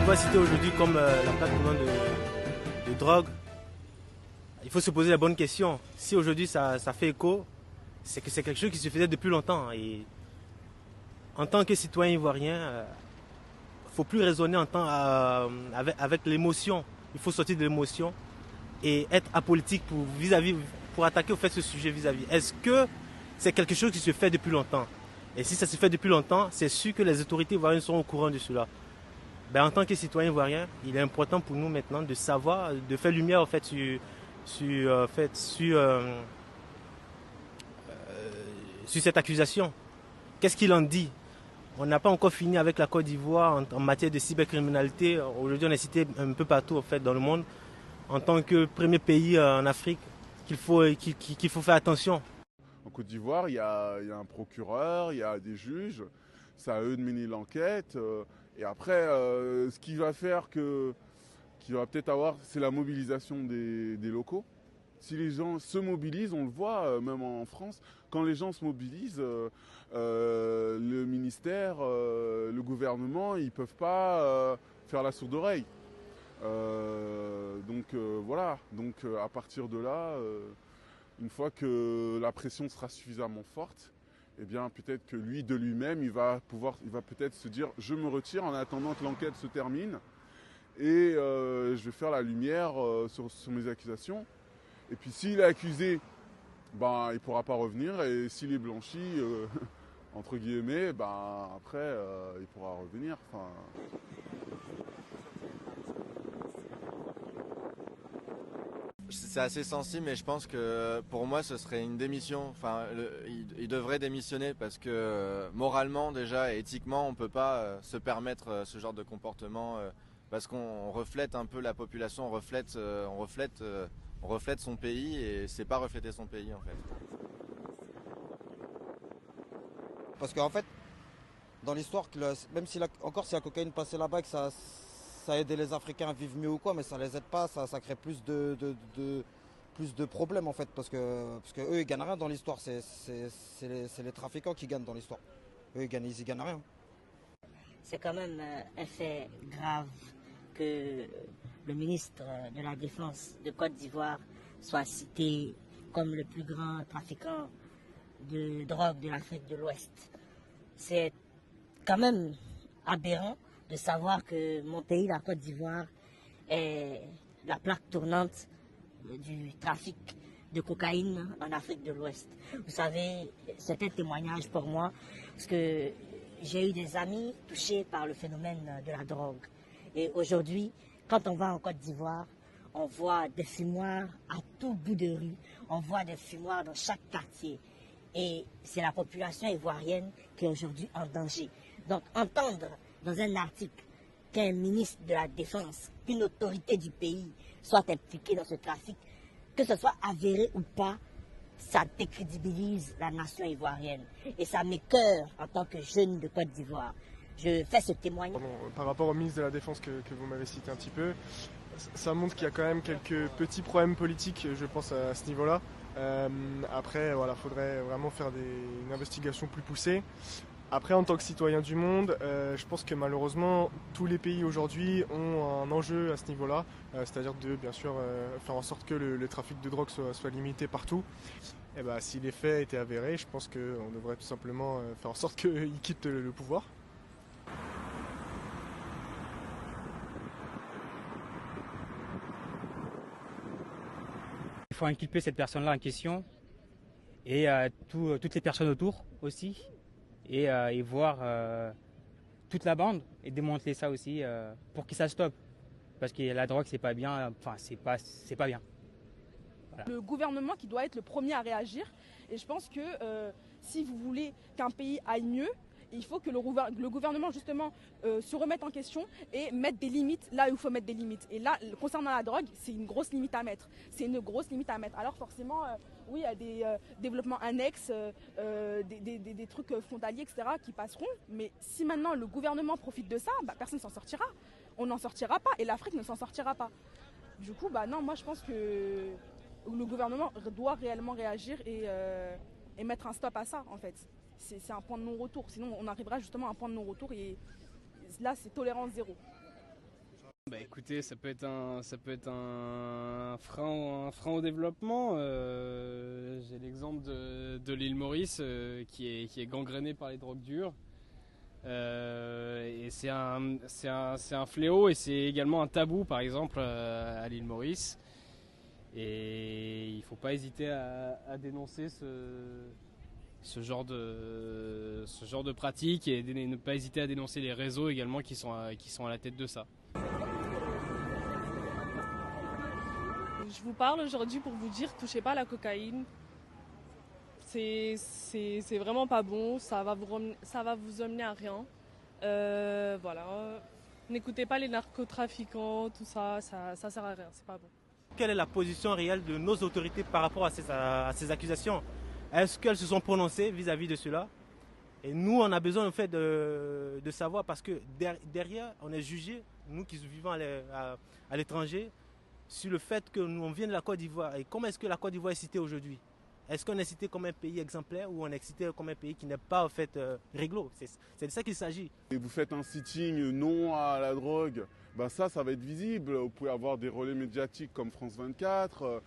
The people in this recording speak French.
va citer aujourd'hui comme la plaque tournante de drogue, il faut se poser la bonne question. Si aujourd'hui ça fait écho, c'est que c'est quelque chose qui se faisait depuis longtemps. Et en tant que citoyen ivoirien, il ne faut plus raisonner avec l'émotion. Il faut sortir de l'émotion et être apolitique pour attaquer au fait ce sujet vis-à-vis. Est-ce que c'est quelque chose qui se fait depuis longtemps? Et si ça se fait depuis longtemps, c'est sûr que les autorités ivoiriennes seront au courant de cela. En tant que citoyen ivoirien, il est important pour nous maintenant de savoir, de faire lumière en fait, sur cette accusation. Qu'est-ce qu'il en dit? On n'a pas encore fini avec la Côte d'Ivoire en matière de cybercriminalité. Aujourd'hui, on est cité un peu partout en fait, dans le monde en tant que premier pays en Afrique qu'il faut faire attention. En Côte d'Ivoire, il y a un procureur, il y a des juges, c'est à eux de mener l'enquête. Et après, ce qui va faire qu'il va peut-être avoir, c'est la mobilisation des locaux. Si les gens se mobilisent, on le voit même en France, quand les gens se mobilisent, le ministère, le gouvernement, ils ne peuvent pas faire la sourde oreille. Voilà, donc à partir de là, une fois que la pression sera suffisamment forte, eh bien peut-être que lui, de lui-même, il va peut-être se dire je me retire en attendant que l'enquête se termine et je vais faire la lumière sur mes accusations. Et puis s'il est accusé, il ne pourra pas revenir. Et s'il est blanchi, entre guillemets, après, il pourra revenir. C'est assez sensible, mais je pense que pour moi ce serait une démission. Il devrait démissionner parce que moralement déjà et éthiquement on ne peut pas se permettre ce genre de comportement parce qu'on reflète un peu la population, on reflète son pays et c'est pas refléter son pays en fait. Parce qu'en fait, dans l'histoire, même si encore si la cocaïne passait là-bas, que ça aidait les Africains à vivre mieux ou quoi, mais ça les aide pas, ça crée plus de problèmes en fait, parce que eux ils gagnent rien dans l'histoire, c'est les trafiquants qui gagnent dans l'histoire. Eux ils y gagnent rien. C'est quand même un fait grave que le ministre de la Défense de Côte d'Ivoire soit cité comme le plus grand trafiquant de drogue de l'Afrique de l'Ouest. C'est quand même aberrant de savoir que mon pays, la Côte d'Ivoire, est la plaque tournante du trafic de cocaïne en Afrique de l'Ouest. Vous savez, c'est un témoignage pour moi, parce que j'ai eu des amis touchés par le phénomène de la drogue. Et aujourd'hui, quand on va en Côte d'Ivoire, on voit des fumoirs à tout bout de rue, on voit des fumoirs dans chaque quartier. Et c'est la population ivoirienne qui est aujourd'hui en danger. Donc entendre dans un article qu'un ministre de la Défense, qu'une autorité du pays soit impliquée dans ce trafic, que ce soit avéré ou pas, ça décrédibilise la nation ivoirienne. Et ça m'écoeure en tant que jeune de Côte d'Ivoire. Je fais ce témoignage. Par rapport au ministre de la Défense que vous m'avez cité un petit peu, ça montre qu'il y a quand même quelques petits problèmes politiques, je pense, à ce niveau-là. Après, voilà, faudrait vraiment faire une investigation plus poussée. Après, en tant que citoyen du monde, je pense que malheureusement, tous les pays aujourd'hui ont un enjeu à ce niveau-là, c'est-à-dire de, bien sûr, faire en sorte que le trafic de drogue soit limité partout. Et si les faits étaient avérés, je pense qu'on devrait tout simplement faire en sorte qu'ils quittent le pouvoir. Il faut inculper cette personne-là en question et toutes les personnes autour aussi et voir toute la bande et démanteler ça aussi pour que ça stoppe. Parce que la drogue c'est pas bien, c'est pas bien. Voilà. Le gouvernement qui doit être le premier à réagir et je pense que si vous voulez qu'un pays aille mieux, il faut que le gouvernement justement se remette en question et mette des limites là où il faut mettre des limites. Et là, concernant la drogue, c'est une grosse limite à mettre. Alors forcément, oui, il y a des développements annexes, des trucs frontaliers, etc. qui passeront. Mais si maintenant le gouvernement profite de ça, personne ne s'en sortira. On n'en sortira pas et l'Afrique ne s'en sortira pas. Du coup, non, moi je pense que le gouvernement doit réellement réagir et mettre un stop à ça en fait. C'est un point de non-retour, sinon on arrivera justement à un point de non-retour et là c'est tolérance zéro. Bah écoutez, ça peut être un frein au développement. J'ai l'exemple de l'île Maurice qui est gangrénée par les drogues dures. Et c'est un fléau et c'est également un tabou par exemple à l'île Maurice. Et il ne faut pas hésiter à dénoncer ce genre de pratique et ne pas hésiter à dénoncer les réseaux également qui sont à la tête de ça. Je vous parle aujourd'hui pour vous dire, touchez pas à la cocaïne. C'est vraiment pas bon, ça va vous emmener à rien. Voilà. N'écoutez pas les narcotrafiquants, tout ça, ça sert à rien, c'est pas bon. Quelle est la position réelle de nos autorités par rapport à ces accusations? Est-ce qu'elles se sont prononcées vis-à-vis de cela? Et nous, on a besoin en fait de savoir parce que derrière, on est jugé, nous qui vivons à l'étranger, sur le fait que nous on vient de la Côte d'Ivoire. Et comment est-ce que la Côte d'Ivoire est citée aujourd'hui? Est-ce qu'on est cité comme un pays exemplaire ou on est cité comme un pays qui n'est pas en fait réglo? C'est de ça qu'il s'agit. Et vous faites un sitting non à la drogue, ben ça va être visible. Vous pouvez avoir des relais médiatiques comme France 24.